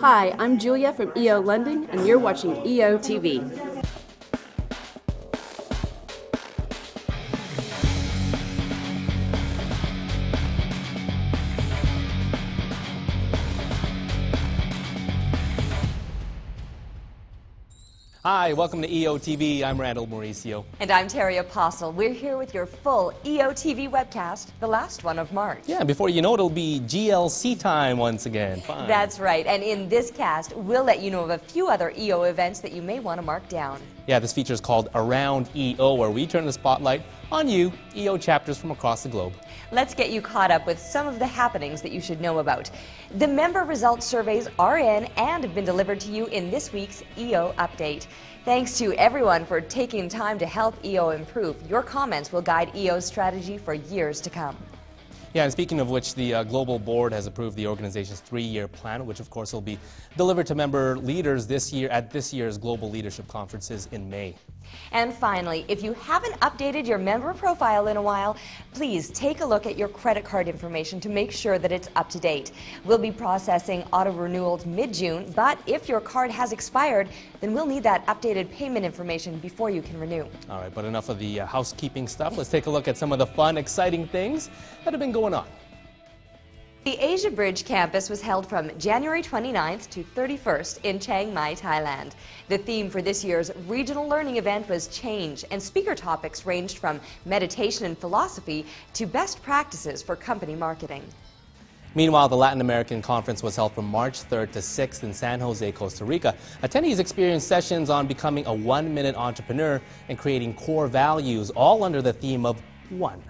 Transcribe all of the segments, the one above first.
Hi, I'm Julia from EO London, and you're watching EOtv. Hi, welcome to EOtv. I'm Randall Mauricio. And I'm Terry Apostle. We're here with your full EOtv webcast, the last one of March. Yeah, before you know it, it'll be GLC time once again. Fun. That's right. And in this cast, we'll let you know of a few other EO events that you may want to mark down. Yeah, this feature is called Around EO, where we turn the spotlight on you, EO chapters from across the globe. Let's get you caught up with some of the happenings that you should know about. The member results surveys are in and have been delivered to you in this week's EO Update. Thanks to everyone for taking time to help EO improve. Your comments will guide EO's strategy for years to come. Yeah, and speaking of which, the Global Board has approved the organization's 3-year plan, which of course will be delivered to member leaders this year at this year's Global Leadership Conferences in May. And finally, if you haven't updated your member profile in a while, please take a look at your credit card information to make sure that it's up to date. We'll be processing auto renewals mid-June, but if your card has expired, then we'll need that updated payment information before you can renew. All right, but enough of the housekeeping stuff. Let's take a look at some of the fun, exciting things that have been going on. The Asia Bridge campus was held from January 29th to 31st in Chiang Mai, Thailand. The theme for this year's regional learning event was change, and speaker topics ranged from meditation and philosophy to best practices for company marketing. Meanwhile, the Latin American Conference was held from March 3rd to 6th in San Jose, Costa Rica. Attendees experienced sessions on becoming a one-minute entrepreneur and creating core values, all under the theme of one.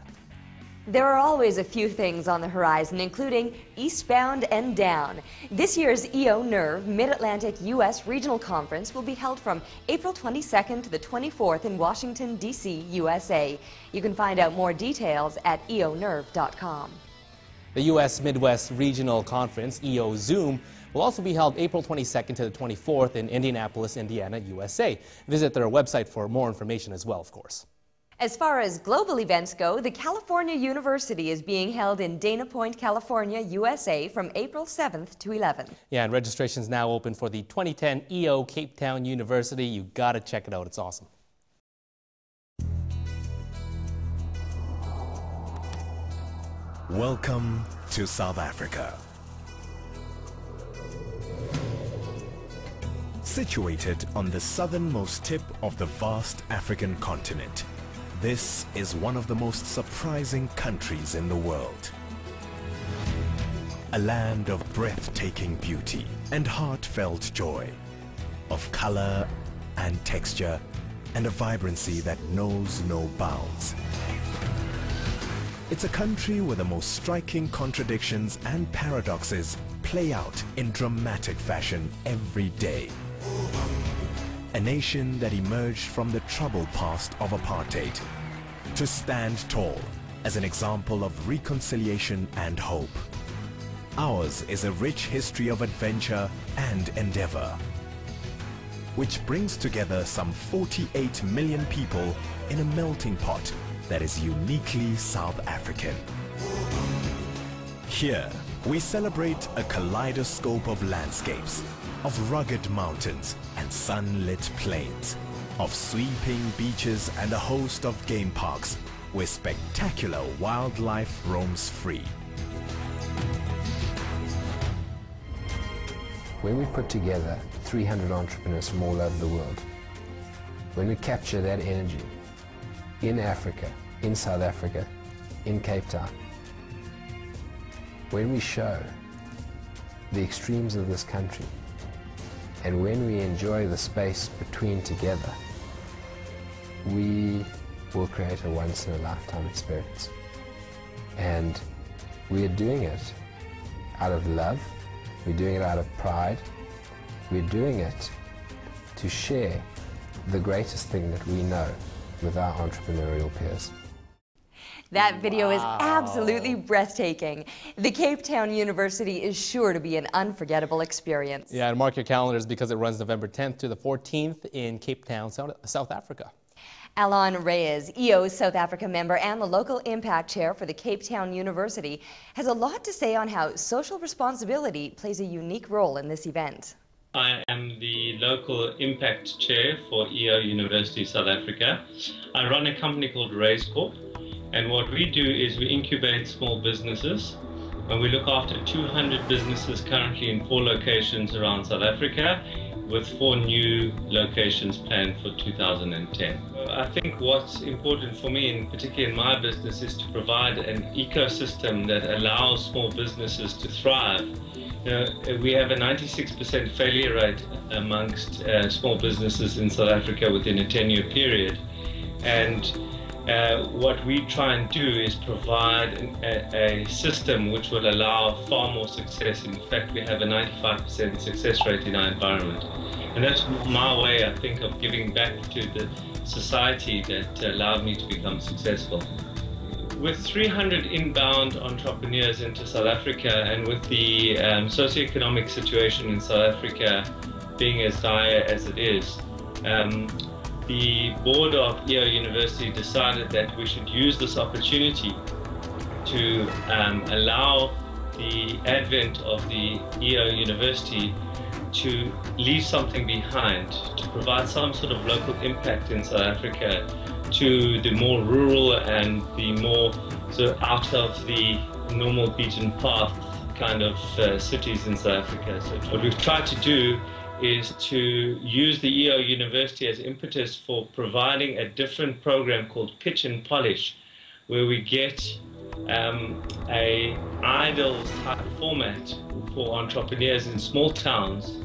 There are always a few things on the horizon, including eastbound and down. This year's EO Nerve Mid-Atlantic U.S. Regional Conference will be held from April 22nd to the 24th in Washington, D.C., USA. You can find out more details at eonerve.com. The U.S. Midwest Regional Conference, EO Zoom, will also be held April 22nd to the 24th in Indianapolis, Indiana, USA. Visit their website for more information as well, of course. As far as global events go, the California University is being held in Dana Point, California, USA from April 7th to 11th. Yeah, and registration is now open for the 2010 EO Cape Town University. You gotta check it out, it's awesome. Welcome to South Africa. Situated on the southernmost tip of the vast African continent, this is one of the most surprising countries in the world. A land of breathtaking beauty and heartfelt joy, of color and texture, and a vibrancy that knows no bounds. It's a country where the most striking contradictions and paradoxes play out in dramatic fashion every day. A nation that emerged from the troubled past of apartheid to stand tall as an example of reconciliation and hope. Ours is a rich history of adventure and endeavor, which brings together some 48 million people in a melting pot that is uniquely South African. Here, we celebrate a kaleidoscope of landscapes, of rugged mountains and sunlit plains, of sweeping beaches and a host of game parks where spectacular wildlife roams free. When we put together 300 entrepreneurs from all over the world, when we capture that energy in Africa, in South Africa, in Cape Town, when we show the extremes of this country, and when we enjoy the space between together, we will create a once-in-a-lifetime experience. And we are doing it out of love, we're doing it out of pride, we're doing it to share the greatest thing that we know with our entrepreneurial peers. That video is absolutely breathtaking. The Cape Town University is sure to be an unforgettable experience. Yeah, and mark your calendars because it runs November 10th to the 14th in Cape Town, South Africa. Alon Reyes, EO's South Africa member and the local impact chair for the Cape Town University, has a lot to say on how social responsibility plays a unique role in this event. I am the local impact chair for EO University South Africa. I run a company called Reyes Corp, and what we do is we incubate small businesses, and we look after 200 businesses currently in 4 locations around South Africa, with 4 new locations planned for 2010. I think what's important for me, and particularly in my business, is to provide an ecosystem that allows small businesses to thrive. We have a 96% failure rate amongst small businesses in South Africa within a 10-year period. And what we try and do is provide a system which will allow far more success. In fact, we have a 95% success rate in our environment. And that's my way, I think, of giving back to the society that allowed me to become successful. With 300 inbound entrepreneurs into South Africa, and with the socioeconomic situation in South Africa being as dire as it is, the board of EO University decided that we should use this opportunity to allow the advent of the EO University to leave something behind, to provide some sort of local impact in South Africa to the more rural and the more sort of out of the normal beaten path kind of cities in South Africa. So what we've tried to do is to use the EO University as impetus for providing a different program called Pitch and Polish, where we get a idle type format for entrepreneurs in small towns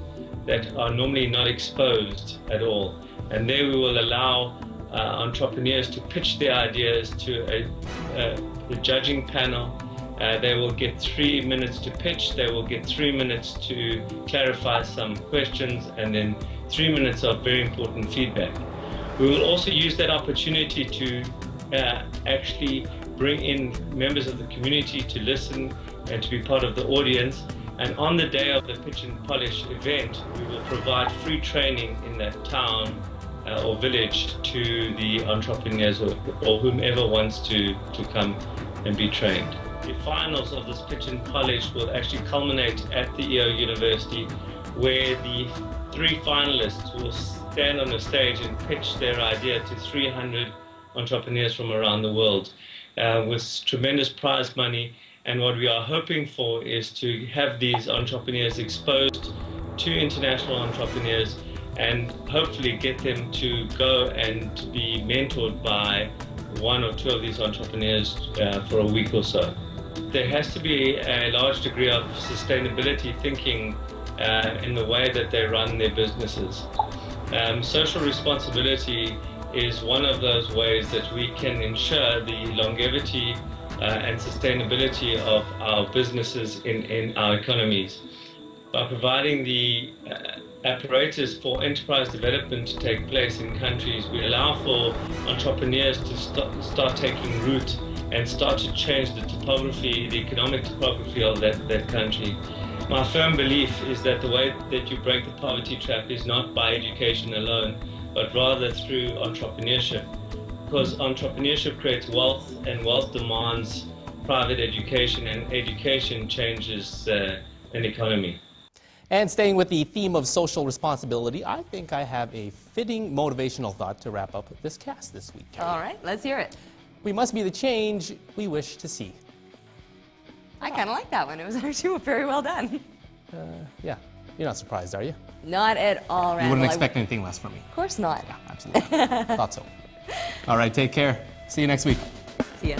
that are normally not exposed at all. And there we will allow entrepreneurs to pitch their ideas to a judging panel. They will get 3 minutes to pitch, they will get 3 minutes to clarify some questions, and then 3 minutes of very important feedback. We will also use that opportunity to actually bring in members of the community to listen and to be part of the audience. And on the day of the Pitch and Polish event, we will provide free training in that town or village to the entrepreneurs or whomever wants to come and be trained. The finals of this Pitch and Polish will actually culminate at the EO University, where the 3 finalists will stand on a stage and pitch their idea to 300 entrepreneurs from around the world with tremendous prize money. And what we are hoping for is to have these entrepreneurs exposed to international entrepreneurs and hopefully get them to go and be mentored by 1 or 2 of these entrepreneurs for a week or so. There has to be a large degree of sustainability thinking in the way that they run their businesses. Social responsibility is one of those ways that we can ensure the longevity and sustainability of our businesses in our economies. By providing the apparatus for enterprise development to take place in countries, we allow for entrepreneurs to start taking root and start to change the topography, the economic topography of that country. My firm belief is that the way that you break the poverty trap is not by education alone, but rather through entrepreneurship. Because entrepreneurship creates wealth, and wealth demands private education, and education changes an economy. And staying with the theme of social responsibility, I think I have a fitting motivational thought to wrap up this cast this week. All right, let's hear it. We must be the change we wish to see. I kind of like that one. It was actually very well done. Yeah, you're not surprised, are you? Not at all, Randall. You wouldn't expect anything less from me. Of course not. Yeah, absolutely. Thought so. All right, take care. See you next week. See ya.